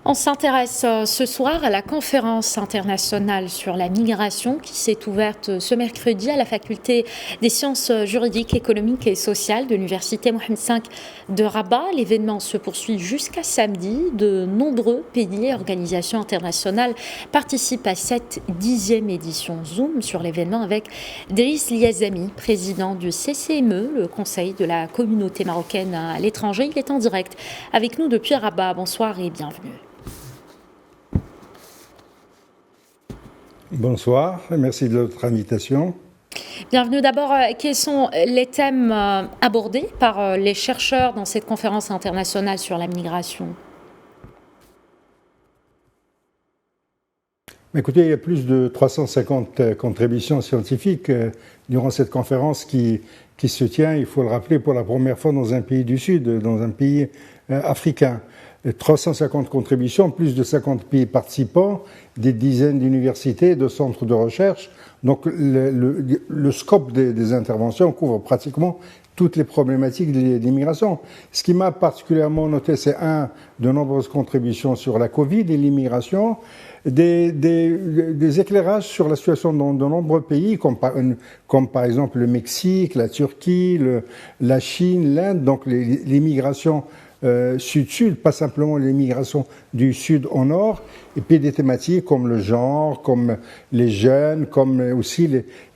On s'intéresse ce soir à la conférence internationale sur la migration qui s'est ouverte ce mercredi à la faculté des sciences juridiques, économiques et sociales de l'université Mohamed V de Rabat. L'événement se poursuit jusqu'à samedi. De nombreux pays et organisations internationales participent à cette 10e édition. Zoom sur l'événement avec Driss Liazami, président du CCME, le Conseil de la communauté marocaine à l'étranger. Il est en direct avec nous depuis Rabat. Bonsoir et bienvenue. Bonsoir, merci de votre invitation. Bienvenue. D'abord, quels sont les thèmes abordés par les chercheurs dans cette conférence internationale sur la migration ? Écoutez, il y a plus de 350 contributions scientifiques durant cette conférence qui se tient, il faut le rappeler, pour la première fois dans un pays du Sud, dans un pays africain. 350 contributions, plus de 50 pays participants, des dizaines d'universités, de centres de recherche. Donc le scope des interventions couvre pratiquement toutes les problématiques de l'immigration. Ce qui m'a particulièrement noté, c'est de nombreuses contributions sur la Covid et l'immigration, des éclairages sur la situation dans de nombreux pays, comme par exemple le Mexique, la Turquie, la Chine, l'Inde, donc l'immigration sud-sud, pas simplement l'immigration du sud au nord, et puis des thématiques comme le genre, comme les jeunes, comme aussi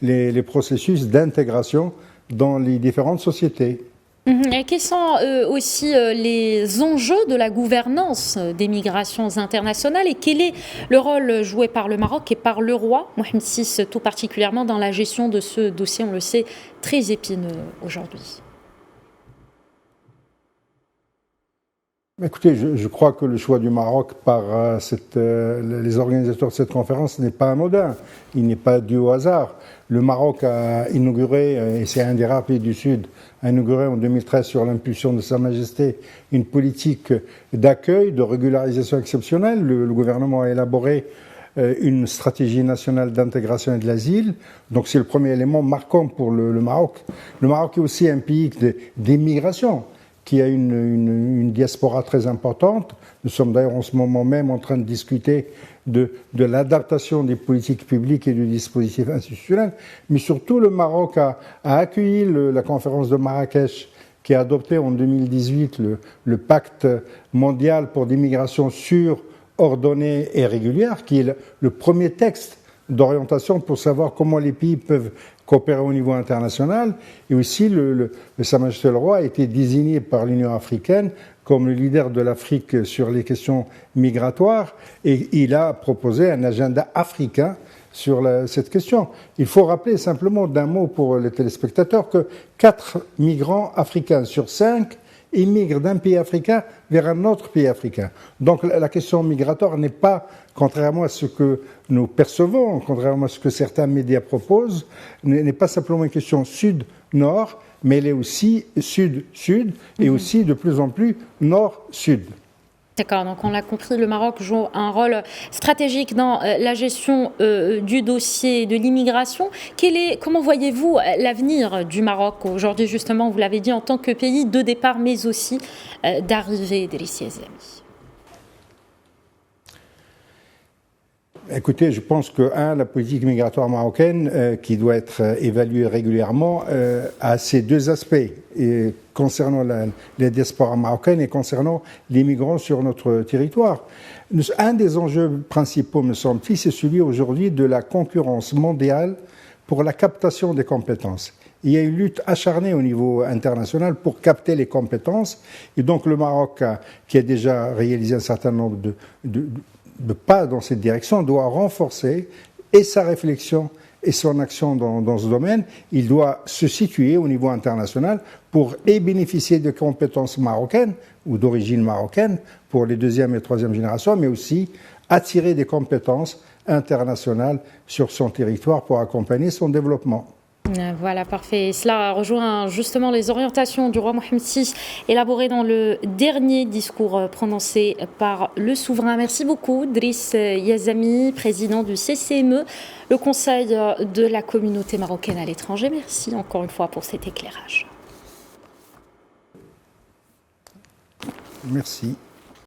les processus d'intégration dans les différentes sociétés. Et quels sont aussi les enjeux de la gouvernance des migrations internationales et quel est le rôle joué par le Maroc et par le roi Mohamed VI, tout particulièrement dans la gestion de ce dossier, on le sait, très épineux aujourd'hui? Écoutez, je crois que le choix du Maroc par les organisateurs de cette conférence n'est pas anodin. Il n'est pas dû au hasard. Le Maroc a inauguré, et c'est un des rares pays du Sud, a inauguré en 2013 sur l'impulsion de Sa Majesté une politique d'accueil, de régularisation exceptionnelle. Le gouvernement a élaboré une stratégie nationale d'intégration et de l'asile. Donc c'est le premier élément marquant pour le Maroc. Le Maroc est aussi un pays d'immigration, qui a une diaspora très importante. Nous sommes d'ailleurs en ce moment même en train de discuter de l'adaptation des politiques publiques et du dispositif institutionnel. Mais surtout, le Maroc a accueilli la conférence de Marrakech, qui a adopté en 2018 le pacte mondial pour l'immigration sûre, ordonnée et régulière, qui est le premier texte d'orientation pour savoir comment les pays peuvent coopérer au niveau international. Et aussi, Sa Majesté le Roi a été désigné par l'Union africaine comme le leader de l'Afrique sur les questions migratoires et il a proposé un agenda africain sur cette question. Il faut rappeler simplement d'un mot pour les téléspectateurs que 4 migrants africains sur 5 immigrent d'un pays africain vers un autre pays africain. Donc la question migratoire n'est pas, contrairement à ce que nous percevons, contrairement à ce que certains médias proposent, n'est pas simplement une question sud-nord, mais elle est aussi sud-sud et aussi de plus en plus nord-sud. D'accord, donc on l'a compris, le Maroc joue un rôle stratégique dans la gestion du dossier de l'immigration. Comment voyez-vous l'avenir du Maroc aujourd'hui, justement, vous l'avez dit, en tant que pays de départ, mais aussi d'arrivée, Driss Liazami? Écoutez, je pense que, la politique migratoire marocaine, qui doit être évaluée régulièrement, a ces deux aspects, et concernant les diasporas marocaines et concernant les migrants sur notre territoire. Un des enjeux principaux, me semble-t-il, c'est celui aujourd'hui de la concurrence mondiale pour la captation des compétences. Il y a une lutte acharnée au niveau international pour capter les compétences, et donc le Maroc, qui a déjà réalisé un certain nombre de pas dans cette direction, doit renforcer et sa réflexion et son action dans ce domaine. Il doit se situer au niveau international pour bénéficier de compétences marocaines ou d'origine marocaine pour les deuxième et troisième générations, mais aussi attirer des compétences internationales sur son territoire pour accompagner son développement. Voilà, parfait. Cela rejoint justement les orientations du roi Mohamed VI élaborées dans le dernier discours prononcé par le souverain. Merci beaucoup, Driss Liazami, président du CCME, le Conseil de la communauté marocaine à l'étranger. Merci encore une fois pour cet éclairage. Merci.